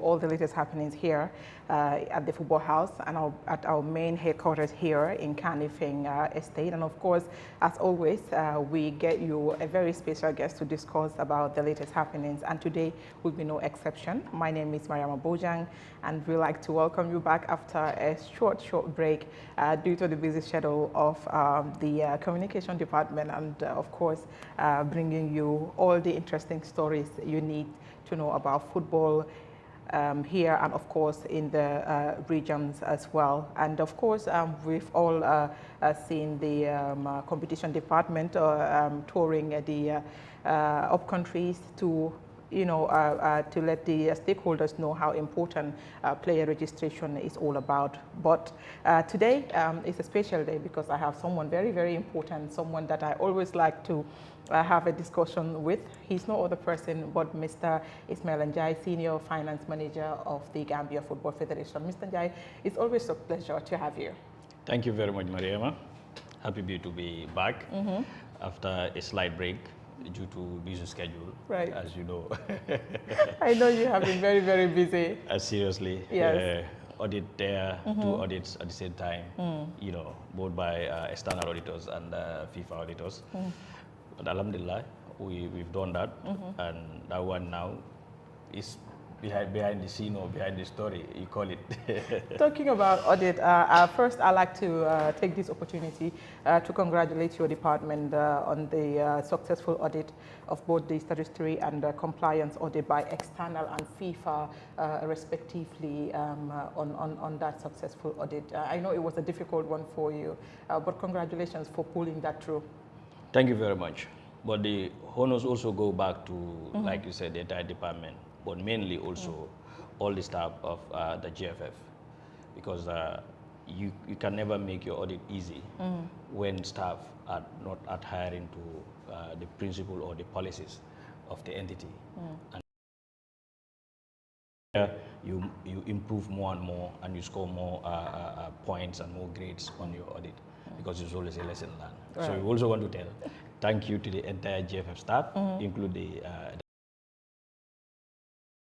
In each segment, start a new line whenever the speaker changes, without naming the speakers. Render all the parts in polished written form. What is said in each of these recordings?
all the latest happenings here at the Football House and at our main headquarters here in Kanifing Estate. And of course, as always, we get you a very special guest to discuss about the latest happenings. And today will be no exception. My name is Mariama Bojang, and we'd like to welcome you back after a short break due to the busy schedule of the communication department and, of course, bringing you all the interesting stories you need to know about football here and of course in the regions as well. And of course we've all seen the competition department touring the up countries to to let the stakeholders know how important player registration is all about. But today is a special day because I have someone very, very important, someone that I always like to have a discussion with. He's no other person but Mr. Ismail Njai, Senior Finance Manager of the Gambia Football Federation. Mr. Njai, it's always a pleasure to have you.
Thank you very much, Mariama. Happy to be back after a slight break due to busy schedule,
right?
As you know.
I know you have been very, very busy.
Seriously,
yes.
Audit there, 2 audits at the same time, both by external auditors and FIFA auditors. But alhamdulillah, we've done that, and that one now is behind the scene or behind the story, you call it.
Talking about audit, first I'd like to take this opportunity to congratulate your department on the successful audit of both the statutory and compliance audit by external and FIFA respectively on that successful audit. I know it was a difficult one for you, but congratulations for pulling that through.
Thank you very much. But the honors also go back to, like you said, the entire department, but mainly also all the staff of the GFF, because you can never make your audit easy when staff are not adhering to the principle or the policies of the entity. And you improve more and more, and you score more points and more grades on your audit, because it's always a lesson learned. Right. So we also want to tell thank you to the entire GFF staff, including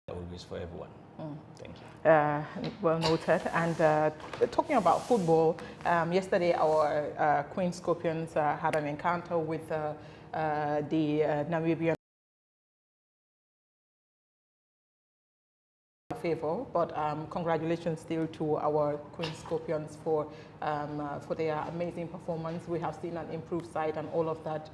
always for everyone. Thank you.
Well noted. And talking about football, yesterday our Queen Scorpions had an encounter with the Namibian favor, but congratulations still to our Queen Scorpions for their amazing performance. We have seen an improved side and all of that,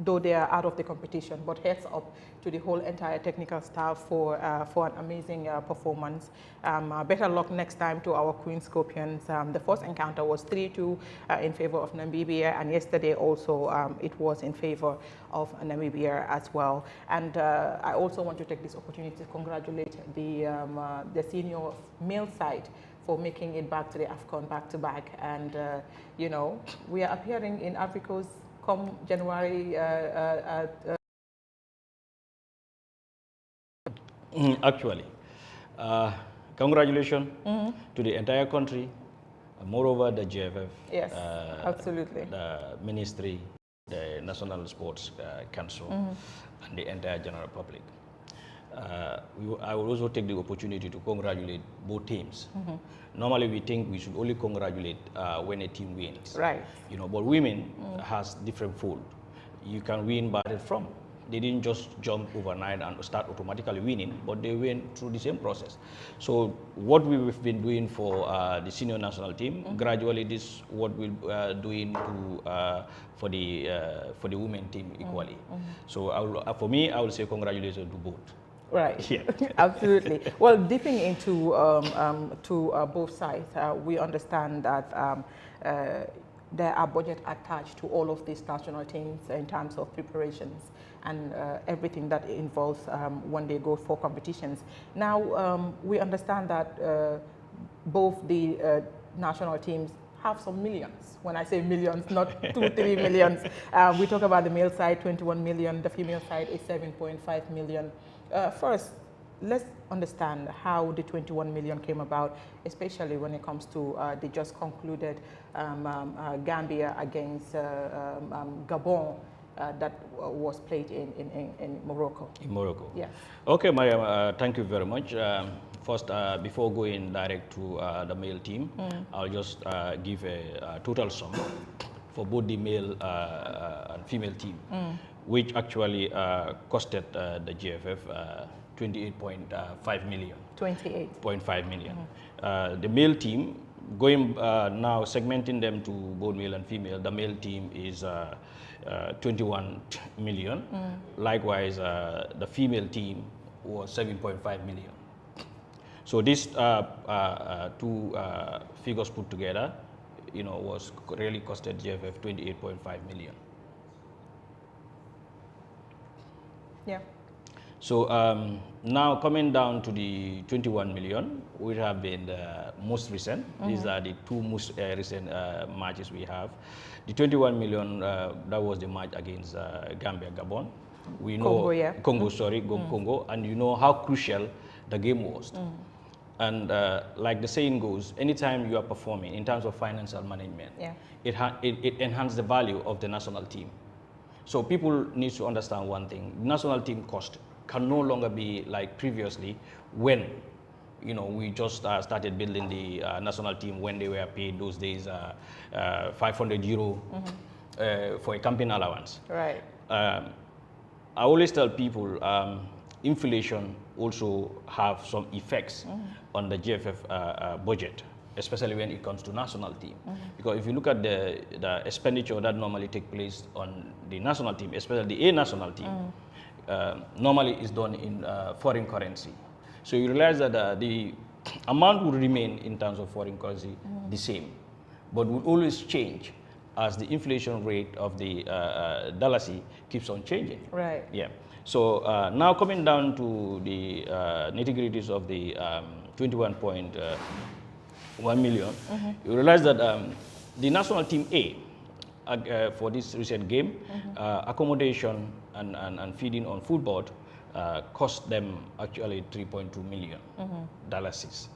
though they are out of the competition. But heads up to the whole entire technical staff for an amazing performance. Better luck next time to our Queen Scorpions. The first encounter was 3-2 in favor of Namibia, and yesterday also it was in favor of Namibia as well. And I also want to take this opportunity to congratulate the senior male side for making it back to the AFCON back-to-back. And, we are appearing in Africa's come January.
Actually, congratulations to the entire country. Moreover, the GFF,
yes, absolutely,
the ministry, the National Sports Council, and the entire general public. I will also take the opportunity to congratulate both teams. Normally, we think we should only congratulate when a team wins.
Right.
But women has different fold. You can win by from. They didn't just jump overnight and start automatically winning, but they went through the same process. So what we've been doing for the senior national team, gradually this is what we're doing for the women team equally. So for me, I will say congratulations to both.
Right.
Yeah.
Absolutely. Well, dipping into both sides, we understand that there are budget attached to all of these national teams in terms of preparations and everything that involves when they go for competitions. Now, we understand that both the national teams have some millions. When I say millions, not 2-3 millions. We talk about the male side, 21 million. The female side is 7.5 million. First, let's understand how the 21 million came about, especially when it comes to the just concluded Gambia against Gabon that was played in Morocco.
In Morocco.
Yes.
Okay, Mariam, thank you very much. First, before going direct to the male team, I'll just give a total sum for both the male and female team, which actually costed the GFF 28.5 million. 28.5 million. The male team, going now segmenting them to both male and female, the male team is 21 million. Likewise, the female team was 7.5 million. So these two figures put together, was really costed GFF 28.5 million.
Yeah.
So now coming down to the 21 million, which have been the most recent. These are the two most recent matches we have. The 21 million, that was the match against Gambia, Gabon. We know
Congo, yeah.
Congo, sorry, Congo, and you know how crucial the game was. And like the saying goes, anytime you are performing in terms of financial management, it enhances the value of the national team. So people need to understand one thing: national team cost can no longer be like previously, when we just started building the national team, when they were paid those days 500 euro for a camping allowance.
Right.
I always tell people inflation also have some effects on the GFF budget, especially when it comes to national team. Because if you look at the expenditure that normally take place on the national team, especially the A national team, normally is done in foreign currency. So you realize that the amount will remain in terms of foreign currency the same, but will always change as the inflation rate of the dalasi keeps on changing.
Right.
Yeah. So now coming down to the nitty-gritties of the 21.1 million, you realize that the national team A, for this recent game, accommodation and feeding on footboard cost them actually 3.2 million dollars,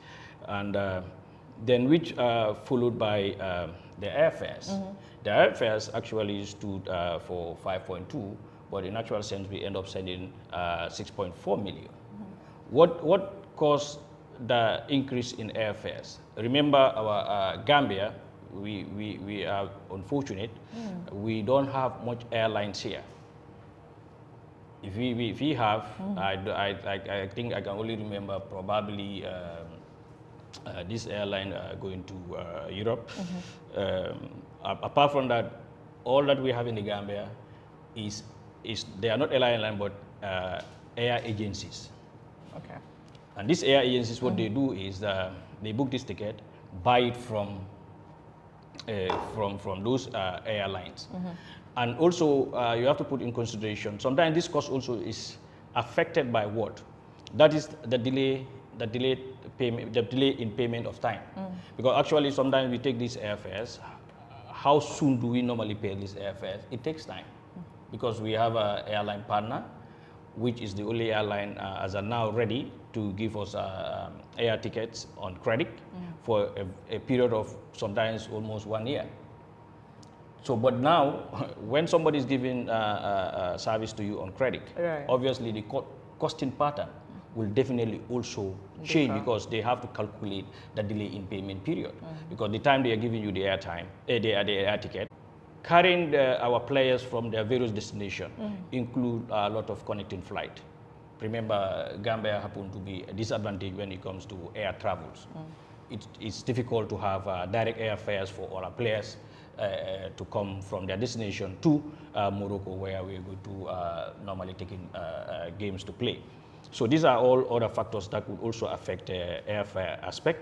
and then which followed by the airfares. The airfares actually stood for 5.2, but in actual sense we end up sending 6.4 million. What caused the increase in airfares? Remember, our Gambia, we are unfortunate. We don't have much airlines here. If we have, I think I can only remember probably this airline going to Europe. Apart from that, all that we have in the Gambia is they are not airline but air agencies.
Okay.
And these air agencies, what they do is they book this ticket, buy it from those airlines. And also, you have to put in consideration, sometimes this cost also is affected by what? That is the delay in payment of time. Because actually, sometimes we take these airfares. How soon do we normally pay these airfares? It takes time, because we have an airline partner, which is the only airline as of now ready to give us air tickets on credit for a period of sometimes almost 1 year. So, but now, when somebody is giving service to you on credit, obviously the costing pattern will definitely also change, because they have to calculate the delay in payment period. Because the time they are giving you the airtime, the air ticket, carrying our players from their various destinations include a lot of connecting flight. Remember, Gambia happened to be a disadvantage when it comes to air travels. It's difficult to have direct airfares for all our players to come from their destination to Morocco, where we're going to normally taking games to play. So these are all other factors that would also affect the airfare aspect.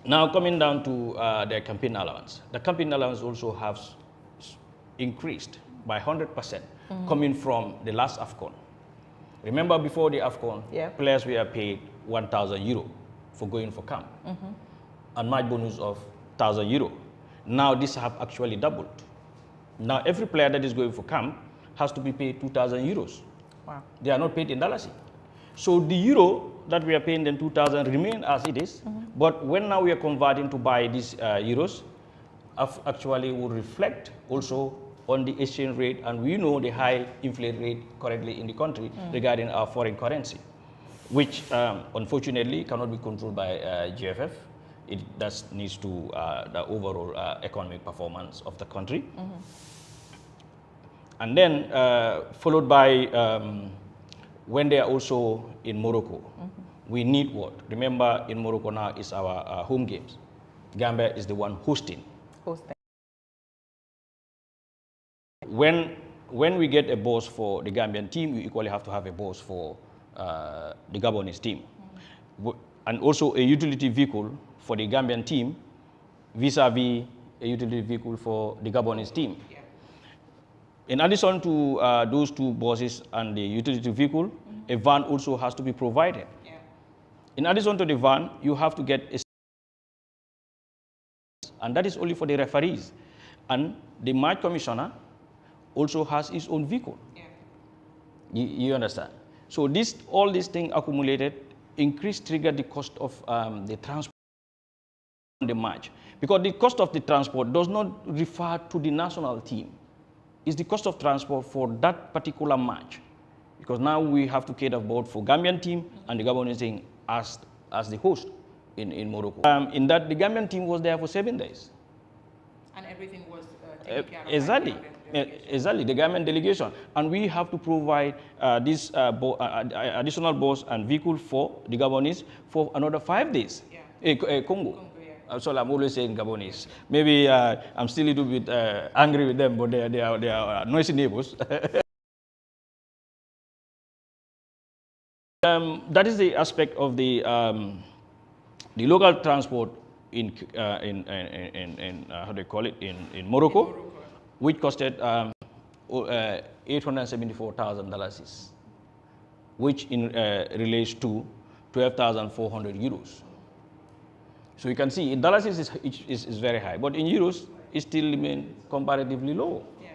Now coming down to the campaign allowance. The campaign allowance also has increased by 100% coming from the last AFCON. Remember, before the AFCON, players were paid 1,000 euro for going for camp, and match bonus of 1,000 euro. Now this have actually doubled. Now every player that is going for camp has to be paid 2,000 euros.
Wow. They
are not paid in dalasi. So the euro that we are paying them 2,000 remain as it is, but when now we are converting to buy these euros, actually will reflect also on the exchange rate, and we know the high inflation rate currently in the country regarding our foreign currency, which unfortunately cannot be controlled by GFF. It just needs to the overall economic performance of the country. And then followed by when they are also in Morocco, we need what? Remember, in Morocco now is our home games. Gambia is the one hosting. When we get a boss for the Gambian team, you equally have to have a boss for the Gabonese team. And also a utility vehicle for the Gambian team vis-a-vis a utility vehicle for the Gabonese team. Yeah. In addition to those two bosses and the utility vehicle, a van also has to be provided. Yeah. In addition to the van, you have to get a, and that is only for the referees. And the match commissioner also has his own vehicle. Yeah. You understand? So all these things accumulated triggered the cost of the transport on the match. Because the cost of the transport does not refer to the national team. It's the cost of transport for that particular match. Because now we have to cater both for Gambian team and the Gabonese team as the host in Morocco. In that, the Gambian team was there for 7 days.
And everything was taken care of.
Exactly. Exactly, the Gambian delegation. And we have to provide this additional bus and vehicle for the Gabonese for another 5 days. Yeah. Congo. So I'm always saying Gabonese. Maybe I'm still a little bit angry with them, but they are noisy neighbors. That is the aspect of the local transport in how do you call it, in Morocco, which costed $874,000, which relates to 12,400 euros. So you can see in dollars is very high, but in euros it still remains comparatively low. Yeah.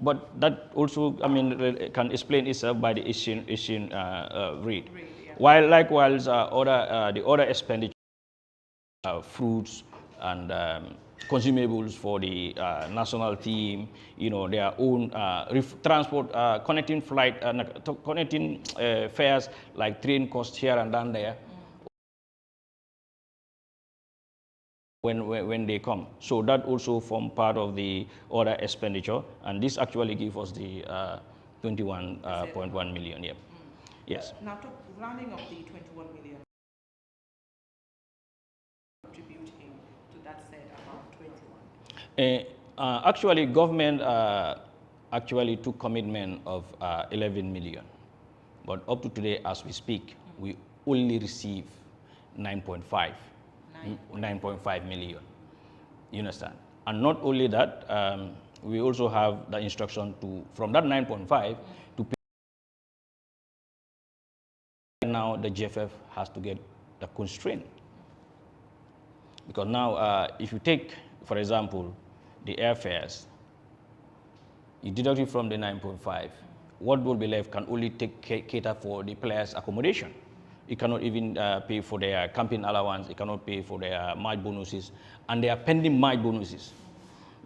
But that also, I mean, can explain itself by the Asian rate. Yeah. While likewise the other expenditure, fruits and consumables for the national team, you know, their own transport, connecting flight, connecting fares like train costs here and down there. When they come. So that also form part of the other expenditure, and this actually gives us the 21.1 million. Yeah. Yes.
Now, rounding up the 21 million, contributing to that said about 21.
Actually, government actually took commitment of 11 million, but up to today, as we speak, we only receive 9.5 million. You understand? And not only that, we also have the instruction to, from that 9.5 to pay. Now the GFF has to get the constraint. Because now, if you take, for example, the airfares, you deduct it from the 9.5, what will be left can only cater for the players' accommodation. It cannot even pay for their camping allowance. It cannot pay for their match bonuses, and they are pending match bonuses.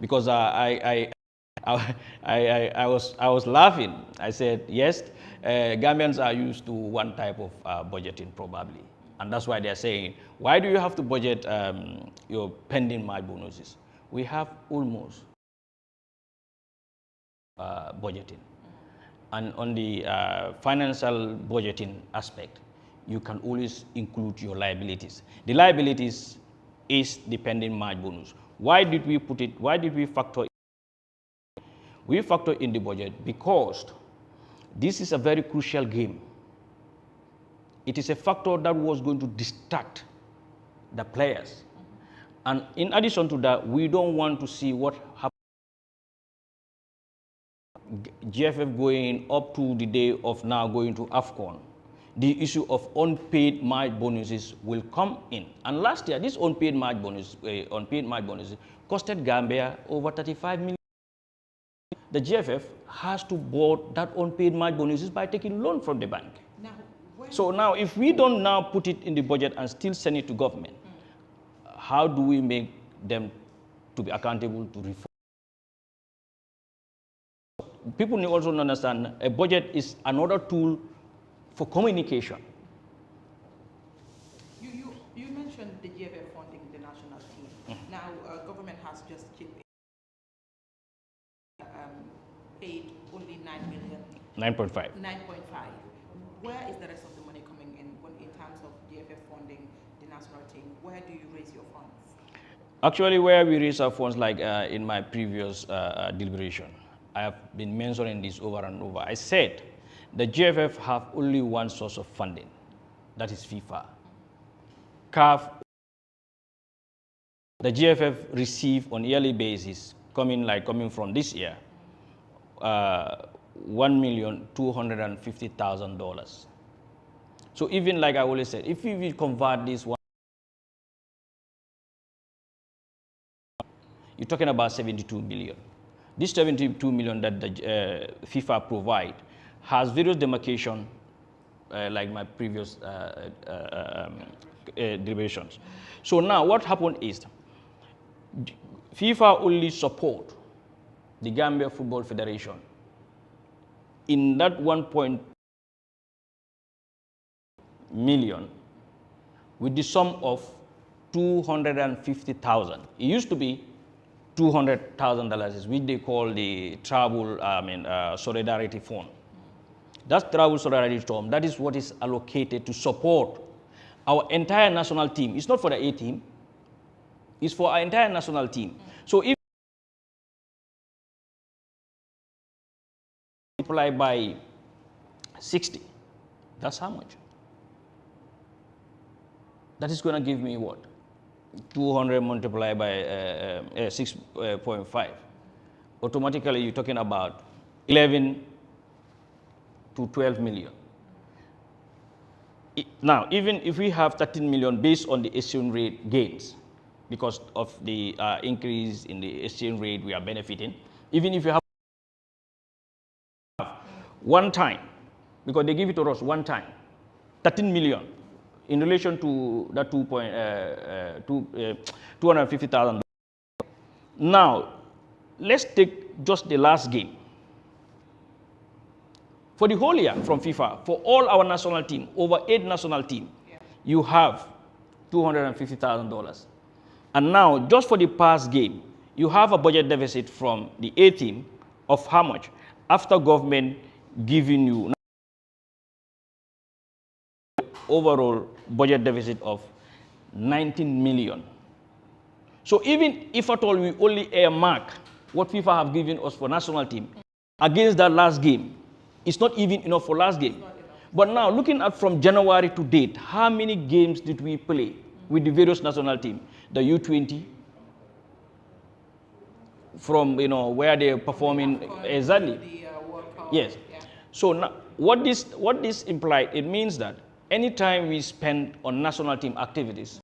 Because I was laughing. I said, yes, Gambians are used to one type of budgeting probably, and that's why they are saying, why do you have to budget your pending match bonuses? We have almost budgeting, and on the financial budgeting aspect, you can always include your liabilities. The liabilities is the pending match bonus. Why did we put it? Why did we factor it? We factor in the budget because this is a very crucial game. It is a factor that was going to distract the players. And in addition to that, we don't want to see what happens. GFF going up to the day of now going to AFCON. The issue of unpaid match bonuses will come in. And last year, this unpaid match bonuses costed Gambia over 35 million. The GFF has to board that unpaid match bonuses by taking loan from the bank. So now, if we don't now put it in the budget and still send it to government, how do we make them to be accountable to reform? people need also understand a budget is another tool for communication.
You mentioned the GFF funding the national team. Now, government has just paid only 9 million.
9.5.
9.5. Where is the rest of the money coming in terms of GFF funding the national team? Where do you raise your funds?
Actually, where we raise our funds, like in my previous deliberation, I have been mentioning this over and over. I said the GFF have only one source of funding, that is FIFA. CAF, the GFF receive on yearly basis, coming from this year, $1,250,000. So even like I always said, if we will convert this one, you're talking about 72 million. This 72 million that the FIFA provide has various demarcation, like my previous deliberations. So now what happened is, FIFA only support the Gambia Football Federation in that 1 million with the sum of 250,000. It used to be $200,000, which they call the travel, solidarity fund. That's travel solidarity fund. That is what is allocated to support our entire national team. It's not for the A team. It's for our entire national team. So if multiply by 60, that's how much? That is going to give me what? 200 multiplied by 6.5. Automatically, you're talking about 11 to 12 million. Now, even if we have 13 million based on the exchange rate gains, because of the increase in the exchange rate we are benefiting, even if you have one time, because they give it to us one time, 13 million in relation to that 250,000. Now, let's take just the last game. For the whole year from FIFA, for all our national team, over 8 national team, you have $250,000. And now, just for the past game, you have a budget deficit from the A team of how much? After government giving you overall budget deficit of 19 million. So even if at all we only earmark what FIFA have given us for national team against that last game, it's not even enough for last game. But now looking at from January to date, how many games did we play with the various national team? The U20, from where they're performing exactly. Yes. So now, what this implies, it means that anytime we spend on national team activities,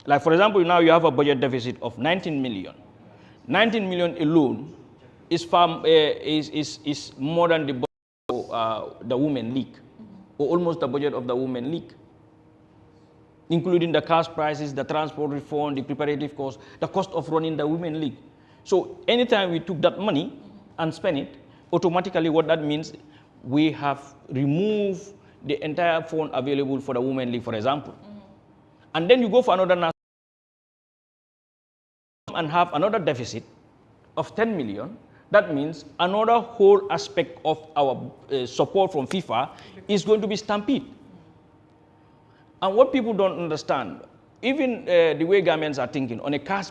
like for example, now you have a budget deficit of 19 million. 19 million alone is more than the budget of the Women League, or almost the budget of the Women League, including the cash prices, the transport reform, the preparative cost, the cost of running the Women League. So anytime we took that money and spent it, automatically what that means, we have removed the entire fund available for the Women League, for example. And then you go for another national and have another deficit of 10 million. That means another whole aspect of our support from FIFA is going to be stampede. And what people don't understand, even the way Gambians are thinking, on a cash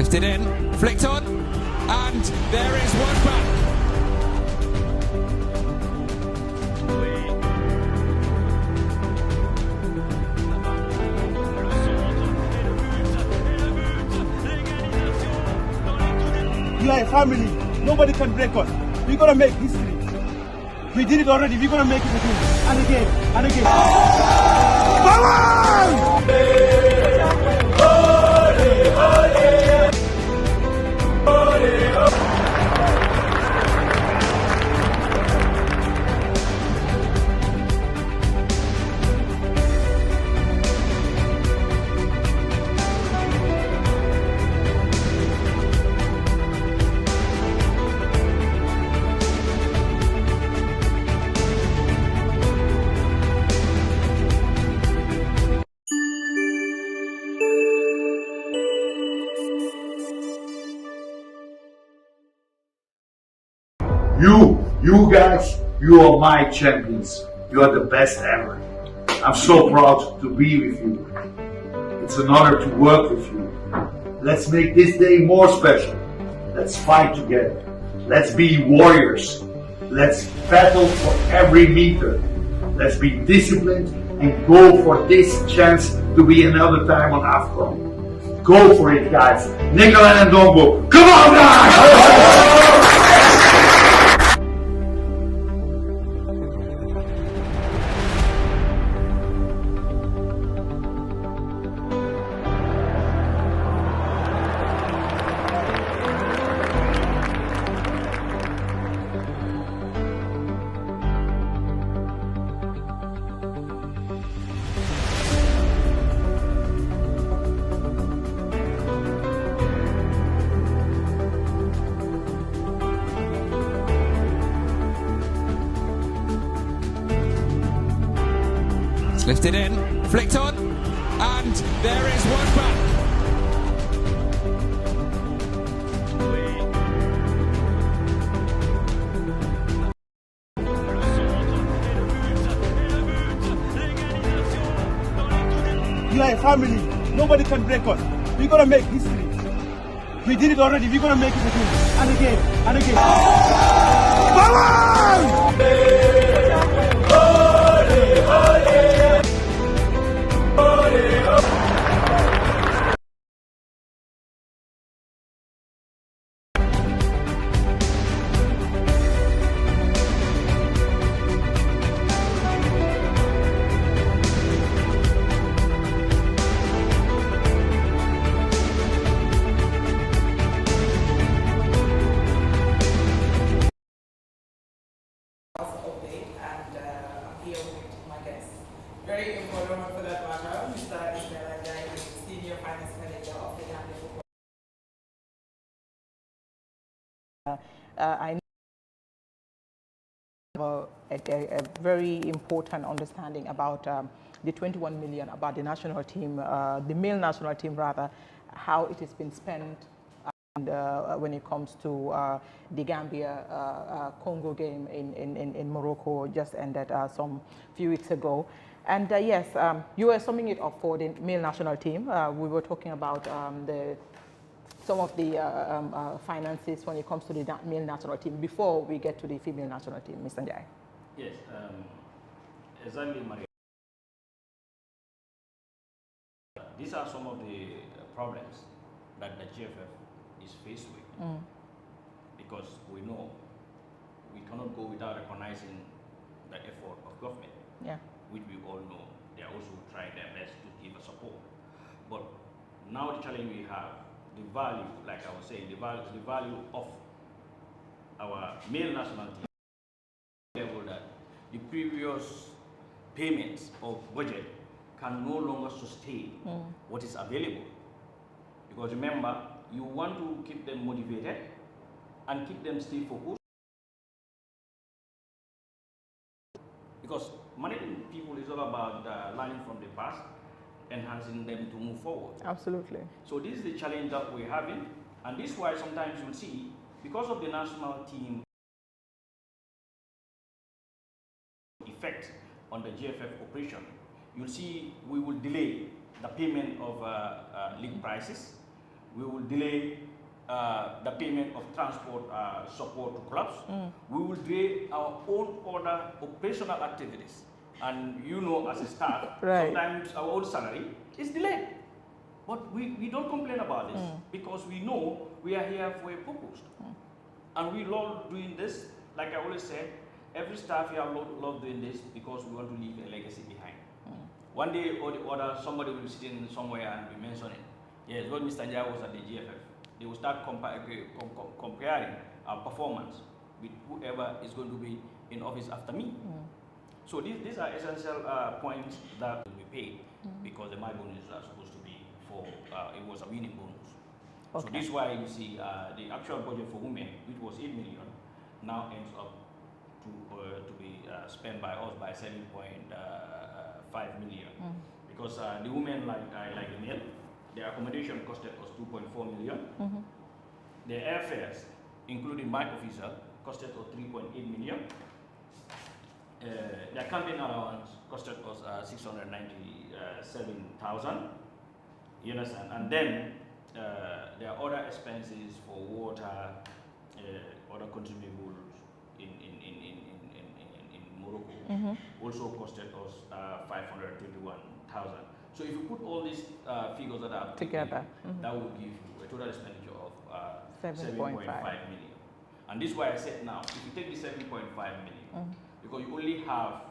lifted in, flicked on, and there is one back.
We are a family. Nobody can break us. We're gonna make history. We did it already. We're gonna make it again and again and again.
You guys, you are my champions. You are the best ever. I'm so proud to be with you. It's an honor to work with you. Let's make this day more special. Let's fight together. Let's be warriors. Let's battle for every meter. Let's be disciplined and go for this chance to be another time on AFCON. Go for it, guys. Nicola and Ndongo. Come on, guys!
It's lifted in, flicked on, and there is one back.
We are a family. Nobody can break us. We're gonna make history. We did it already. We're gonna make it again and again and again.
Very important one for that matter, Mr. Ismail Ndiaye, is the Senior Finance Manager of the Gambia Football. I know a very important understanding about the 21 million, about the national team, the male national team rather, how it has been spent and, when it comes to the Gambia-Congo game in Morocco just ended some few weeks ago. And yes, you were summing it up for the male national team. We were talking about some of the finances when it comes to the male national team before we get to the female national team, Mr. Ndiaye.
Yes, exactly, Maria. These are some of the problems that the GFF is faced with, because we know we cannot go without recognizing the effort of government, which we all know they are also trying their best to give a support. But now the challenge we have, the value, like I was saying, the value of our male national team level, that the previous payments of budget can no longer sustain what is available. Because remember, you want to keep them motivated and keep them still focused. Because managing people is all about learning from the past, enhancing them to move forward.
Absolutely.
So this is the challenge that we're having, and this is why sometimes you'll see, because of the national team effect on the GFF operation, you'll see we will delay the payment of league prices, we will delay the payment of transport support to clubs. We will delay our own other operational activities. And you know, as a staff, sometimes our own salary is delayed. But we don't complain about this because we know we are here for a purpose. And we love doing this. Like I always said, every staff here love doing this because we want to leave a legacy behind. One day or the other, somebody will be sitting somewhere and be mentioning, yes, when Mr. Njai was at the GFF, they will start comparing our performance with whoever is going to be in office after me. So these are essential points that will be paid because the my bonus are supposed to be for, it was a winning bonus. So this is why you see the actual budget for women, which was 8 million, now ends up to be spent by us by 7.5 million. Because the women, like the male, their accommodation costed us 2.4 million. The airfares, including my officer, costed us 3.8 million. Their camping allowance costed us 697,000. You understand? And then there are other expenses for water, other consumables in Morocco. Also costed us 521,000. So if you put all these figures that are together, that will give you a total expenditure of 7.5 million. And this is why I said now, if you take the 7.5 million, because you only have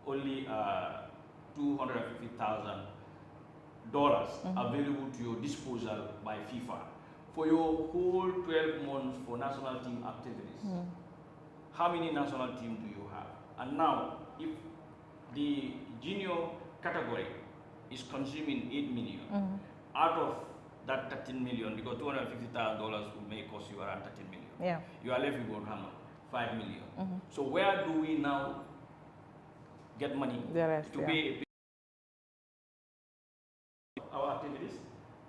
$250,000 available to your disposal by FIFA for your whole 12 months for national team activities. How many national teams do you have? And now, if the junior category is consuming 8 million, out of that 13 million, because $250,000 will may cost you around 13 million.
Yeah.
You are left with 5 million. So where do we now get money to pay our activities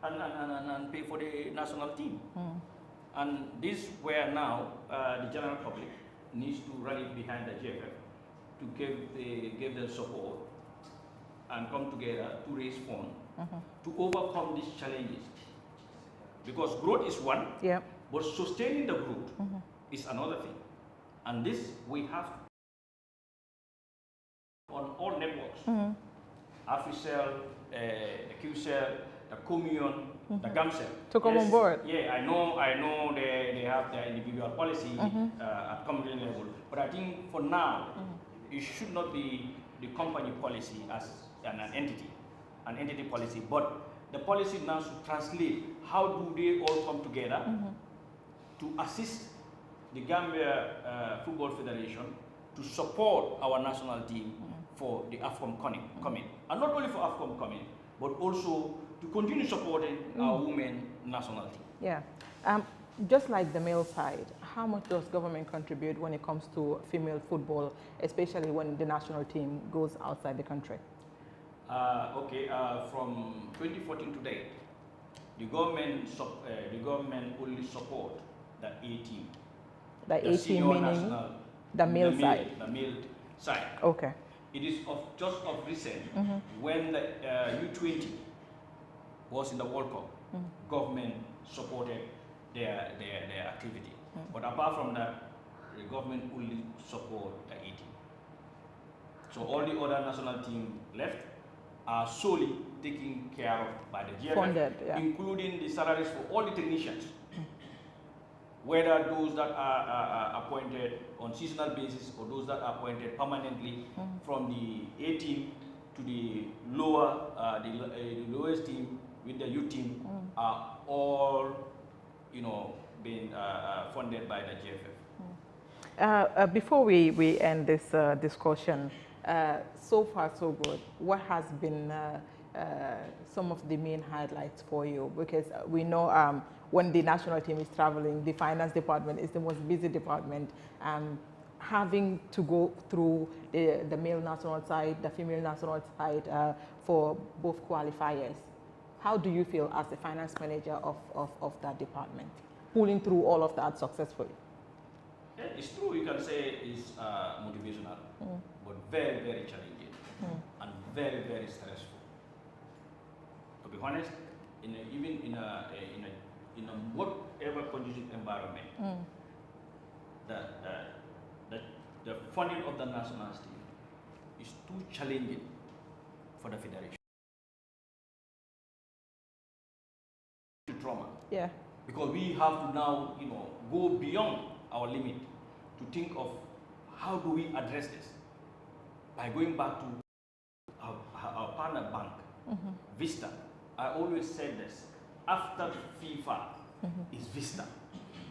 and pay for the national team? And this is where now the general public needs to rally behind the GFF to give them support and come together to raise funds to overcome these challenges. Because growth is one, but sustaining the growth is another thing. And this we have on all networks. AfriCell, the QCell, the Communion, the GAMCell.
To come on board.
Yeah, I know they have their individual policy at community level, but I think for now, it should not be the company policy as an entity policy, but the policy now should translate how do they all come together to assist the Gambia Football Federation to support our national team for the AFCON coming. And not only for AFCON coming, but also to continue supporting our women national team.
Yeah. Just like the male side, how much does government contribute when it comes to female football, especially when the national team goes outside the country?
From 2014 to date, the government only support the A team.
The A team meaning the male side?
The male side.
Okay.
It is just of recent when the U20 was in the World Cup, government supported their activity. But apart from that, the government only support the A team. So all the other national teams left are solely taken care of by the GFF,
funded,
including the salaries for all the technicians, whether those that are appointed on seasonal basis or those that are appointed permanently from the A team to the lower, the lowest team with the U team are all, being funded by the GFF.
Before we end this discussion, so far so good, what has been some of the main highlights for you? Because we know when the national team is traveling, the finance department is the most busy department. Having to go through the male national side, the female national side for both qualifiers. How do you feel as the finance manager of that department, pulling through all of that successfully?
Yeah, it's true, you can say it's motivational, but very, very challenging and very, very stressful. To be honest, even in a in whatever conducive environment, the funding of the national team is too challenging for the federation. Trauma.
Yeah.
Because we have to now, go beyond our limit to think of how do we address this by going back to our partner bank, Vista. I always said this, after FIFA is Vista.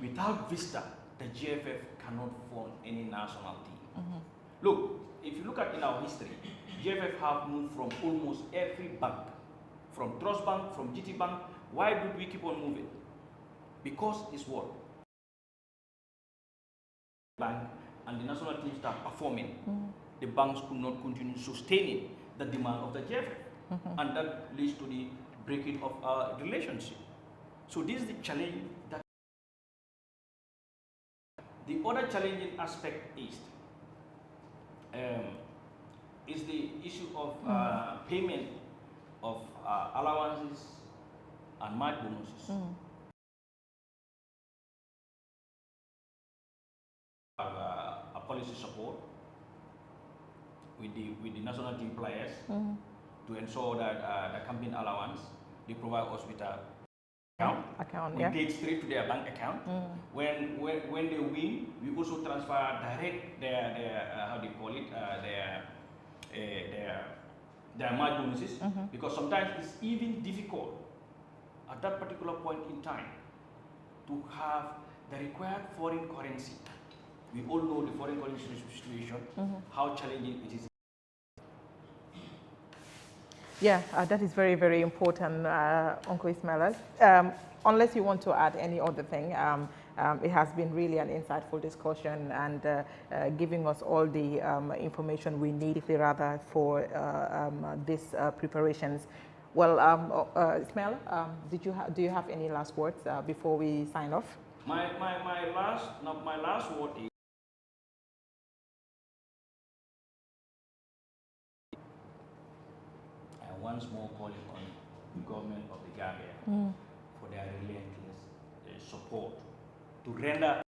Without Vista, the GFF cannot form any national team. Look, if you look at in our history, GFF have moved from almost every bank, from Trust Bank, from GT Bank. Why do we keep on moving? Because it's what? Bank and the national team start performing. The banks could not continue sustaining the demand of the GFF. And that leads to the breaking of our relationship. So this is the challenge. The other challenging aspect is the issue of payment of allowances and match bonuses. Have a policy support with the national team players to ensure that the campaign allowance, they provide us with a account. We pay straight to their bank account. When they win, we also transfer direct their how do you call it, their match bonuses, because sometimes it's even difficult at that particular point in time to have the required foreign currency. We all know the foreign currency situation, how challenging it is.
Yeah, that is very, very important, Uncle Ismaila. Unless you want to add any other thing, it has been really an insightful discussion and giving us all the information we need, rather, for these preparations. Well, Ismaila, do you have any last words before we sign off?
My last word is, once more calling on the government of the Gambia for their relentless support to render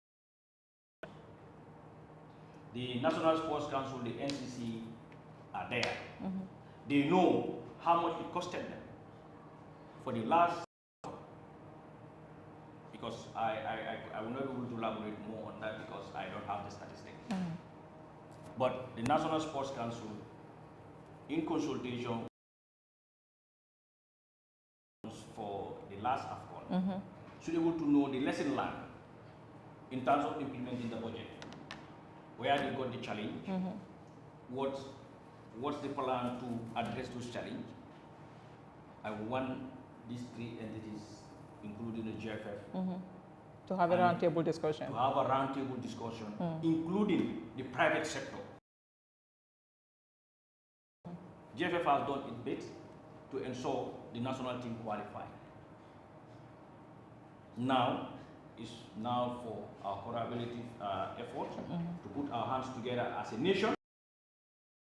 the National Sports Council, the NCC, are there. They know how much it costed them for the last, because I will not be able to elaborate more on that because I don't have the statistics. But the National Sports Council, in consultation for the last AFCON, should be able to know the lesson learned in terms of implementing the budget, where they got the challenge, what's the plan to address those challenges. I want these three entities, including the GFF,
to have a roundtable discussion.
To have a roundtable discussion, including the private sector. GFF has done its bit to ensure the national team qualify. Now is for our collaborative effort to put our hands together as a nation,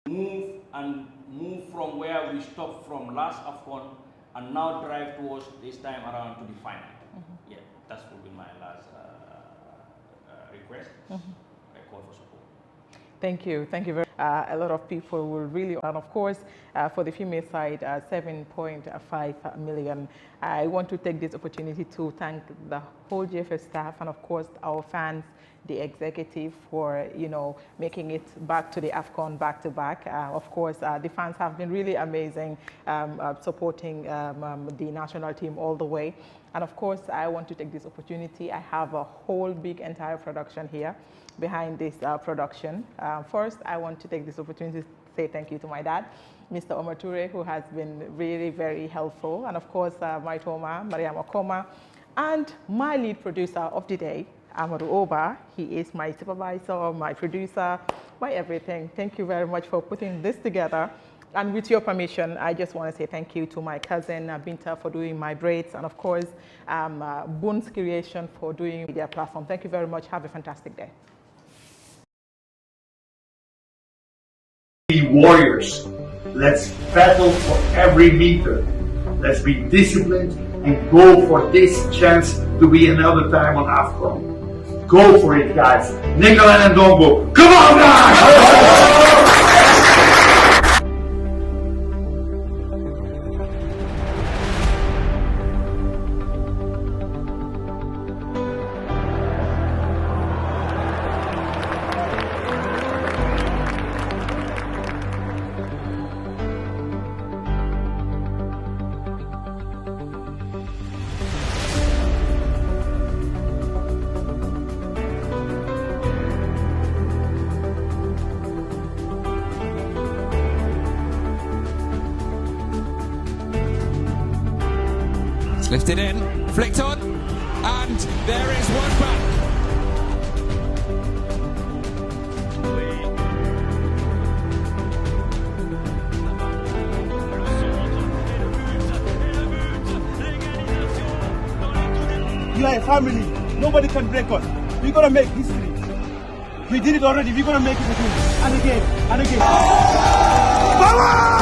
move from where we stopped from last AFCON and now drive towards this time around to the final. Yeah, that will be my last request. I call for support.
Thank you very much. A lot of people will really, and of course, for the female side, 7.5 million. I want to take this opportunity to thank the whole GFF staff and of course our fans, the executive, for making it back to the AFCON back to back. Of course, the fans have been really amazing, supporting the national team all the way. And of course, I want to take this opportunity. I have a whole big entire production here behind this production. First, I want to take this opportunity to say thank you to my dad, Mr. Omar Toure, who has been really very helpful. And of course, my Toma, Mariam Okoma, and my lead producer of the day, Amadou Oba. He is my supervisor, my producer, my everything. Thank you very much for putting this together. And with your permission, I just want to say thank you to my cousin Binta for doing my braids, and of course, Boons Creation for doing media platform. Thank you very much. Have a fantastic day.
Be warriors. Let's battle for every meter. Let's be disciplined and go for this chance to be another time on AFCON. Go for it, guys. Nicola and Ndongo, come on, guys!
It's lifted in, flicked on, and there is one back.
You are a family. Nobody can break us. We're gonna make history. We did it already. We're gonna make it again and again and again. Power!